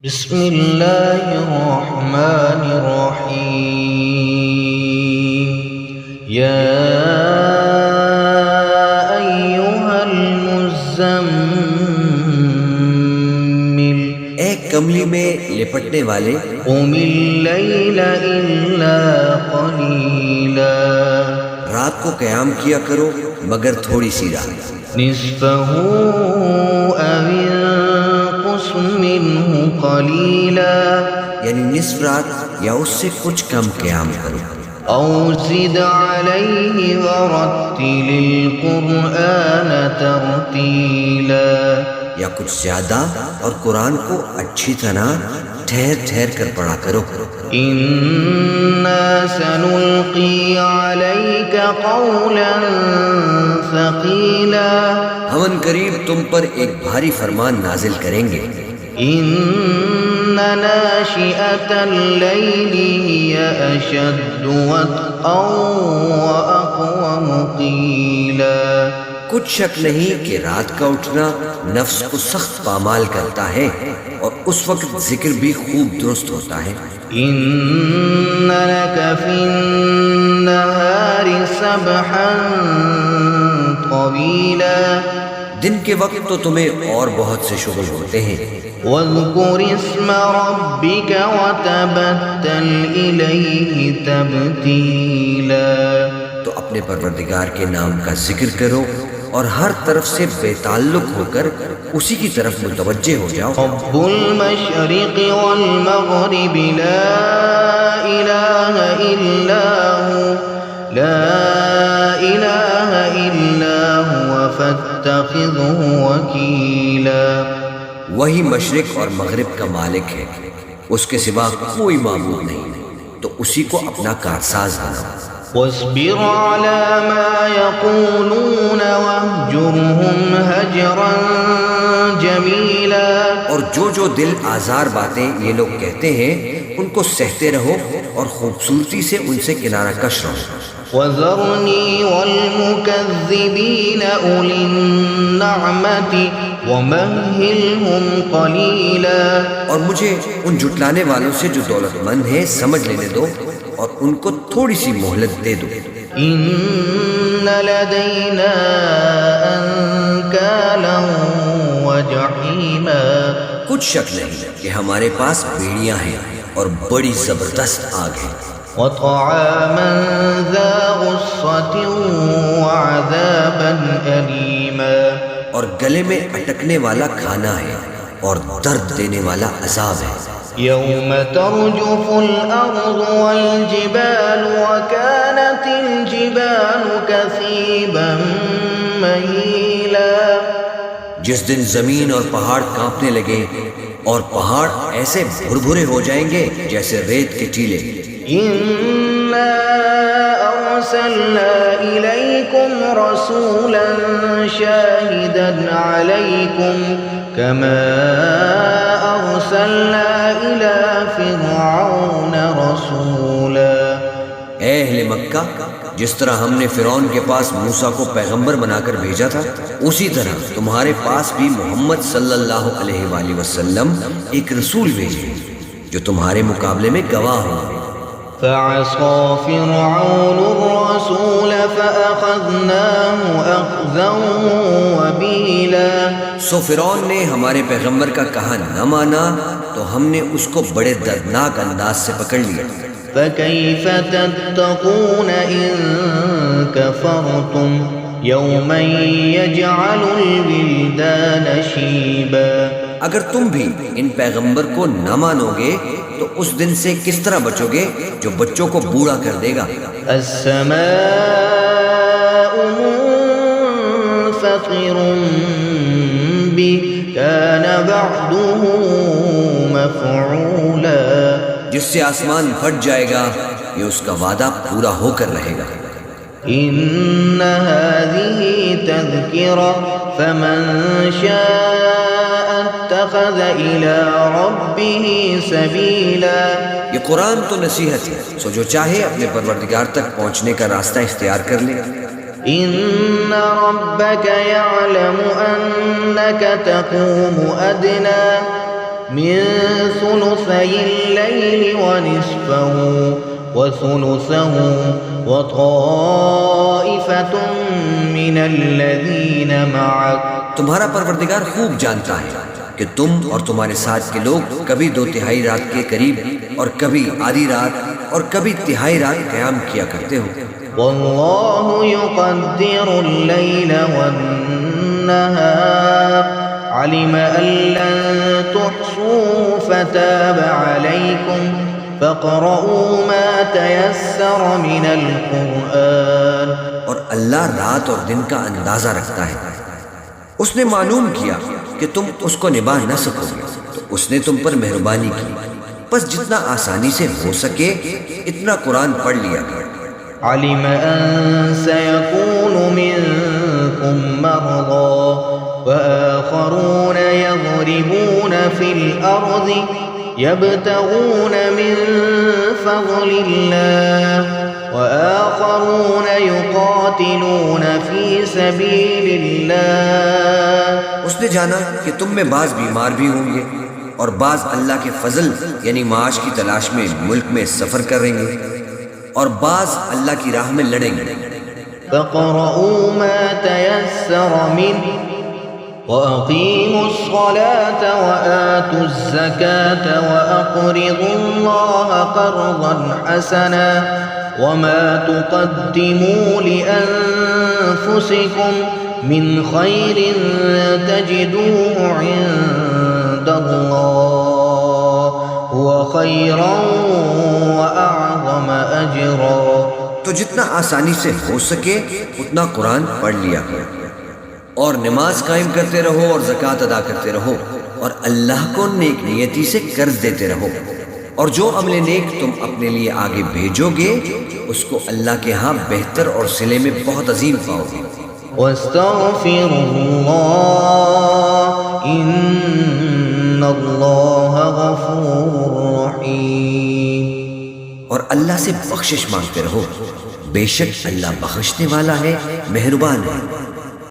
بسم اللہ الرحمن الرحیم یا ایہا المزمل، اے کملی میں لپٹنے والے، قم اللیل الا قلیلا، رات کو قیام کیا کرو مگر تھوڑی سی رات، نصفہ او انقص منہ قلیلا، یعنی نصف رات یا اس سے کچھ کم قیام کرو، او زد علیہ ورتل القرآن ترتیلا، یا کچھ زیادہ اور قرآن کو اچھی طرح ٹھہر ٹھہر کر پڑھا کرو۔ انا سنلقی علیک قولا ثقیلا، ہم ان قریب تم پر ایک بھاری فرمان نازل کریں گے۔ ان ناشئۃ اللیل ہی اشد وطئا واقوم قیلا، کچھ شک نہیں کہ رات کا اٹھنا نفس کو سخت پامال کرتا ہے اور اس وقت ذکر بھی خوب درست ہوتا ہے۔ ان لک فی النہار سبحا طویلا، دن کے وقت تو تمہیں اور بہت سے شغل ہوتے ہیں، واذکر اسم ربک وتبتل الیہ تبتیلا، تو اپنے پروردگار کے نام کا ذکر کرو اور ہر طرف سے بے تعلق ہو کر اسی کی طرف متوجہ ہو جاؤ۔ رب المشرق والمغرب لا الہ الا ہو، لا الہ الا ہوا فاتخذہ وکیلا، وہی مشرق اور مغرب کا مالک ہے، اس کے سوا کوئی معبود نہیں، تو اسی کو اپنا کارساز بناؤ۔ واصبر على ما يقولون واهجرهم هجرا جميلا، اور جو دل آزار باتیں یہ لوگ کہتے ہیں ان کو سہتے رہو اور خوبصورتی سے ان سے کنارہ کش رہو۔ وذرني والمكذبين أولي النعمة ومهلهم قليلا، اور مجھے ان جھٹلانے والوں سے جو دولت مند ہیں سمجھ لینے دو اور ان کو تھوڑی سی مہلت دے دو۔ إن لدينا أنكالا وجحيما، کچھ شک نہیں کہ ہمارے پاس بیڑیاں ہیں اور بڑی زبردست آگ ہے، وطعاما ذا غصة وعذابا أليما، اور گلے میں اٹکنے والا کھانا ہے اور درد دینے والا عذاب ہے۔ يوم ترجف الأرض والجبال وكانت الجبال كثيبا مهيلا، جس دن زمین اور پہاڑ کانپنے لگے اور پہاڑ ایسے بھربھرے ہو جائیں گے جیسے ریت کے ٹیلے۔ إنا أرسلنا إليكم رسولا شاهدا عليكم كما أرسلنا إلى فرعون رسولا، اے اہل مکہ، جس طرح ہم نے فرعون کے پاس موسیٰ کو پیغمبر بنا کر بھیجا تھا، اسی طرح تمہارے پاس بھی محمد صلی اللہ علیہ وآلہ وسلم ایک رسول بھیجے جو تمہارے مقابلے میں گواہ ہو۔ فعصى فرعون الرسول فأخذناه أخذا وبيلا، سو فرعون نے ہمارے پیغمبر کا کہا نہ مانا تو ہم نے اس کو بڑے دردناک انداز سے پکڑ لیا۔ فكيف تتقون إن كفرتم يوما يجعل الولدان شيبا، اگر تم بھی ان پیغمبر کو نہ مانو گے تو اس دن سے کس طرح بچو گے جو بچوں کو بوڑھا کر دے گا۔ السماء منفطر به كان بعده مفعولا، جس سے آسمان پھٹ جائے گا یہ اس کا وعدہ پورا ہو کر رہے گا۔ إن هذه تذكرة فمن شاء اتخذ إلى ربه سبيلا، یہ قرآن تو نصیحت ہے، سو جو چاہے اپنے پروردگار تک پہنچنے کا راستہ اختیار کر لے۔ إن ربك يعلم أنك تقوم أدنى من ثلثي الليل ونصفه وثلثه وطائفة من الذين معك. تمہارا پروردگار خوب جانتا ہے کہ تم اور تمہارے ساتھ کے لوگ کبھی 2/3 رات کے قریب اور کبھی آدھی رات اور کبھی تہائی رات قیام کیا کرتے ہو. والله يقدر الليل والنهار علم أن لن تحصوا فتاب عليكم فاقرؤوا ما تيسر من القرآن. اور اللہ رات اور دن کا اندازہ رکھتا ہے. اس نے معلوم کیا کہ تم اس کو نبھا نہ سکو گے تو اس نے تم پر مہربانی کی، بس جتنا آسانی سے ہو سکے اتنا قرآن پڑھ لیا کرو. علم أن سيكون منكم مرضى وآخرون يضربون في الأرض يبتغون من فضل الله وآخرون يقاتلون في سبيل الله. اس نے جانا کہ تم میں بعض بیمار بھی ہوں گے اور بعض اللہ کے فضل یعنی معاش کی تلاش میں ملک میں سفر کریں گے اور بعض اللہ کی راہ میں لڑیں گے. فاقرؤوا ما تيسر منه وأقيموا الصلاة وآتوا الزكاة وأقرضوا الله قرضا حسنا وما تقدموا لأنفسكم من خير تجدوه عند الله هو خيرا وأعظم أجرا. تو جتنا آسانی سے ہو سکے اتنا قرآن پڑھ لیا کرو اور نماز قائم کرتے رہو اور زکوٰۃ ادا کرتے رہو اور اللہ کو نیک نیتی سے قرض دیتے رہو اور جو عمل نیک تم اپنے لیے آگے بھیجو گے اس کو اللہ کے ہاں بہتر اور صلے میں بہت عظیم پاؤ گے. واستغفروا الله إن الله غفور رحيم. اور اللہ سے بخشش مانگتے رہو، بے شک اللہ بخشنے والا ہے، مہربان ہے.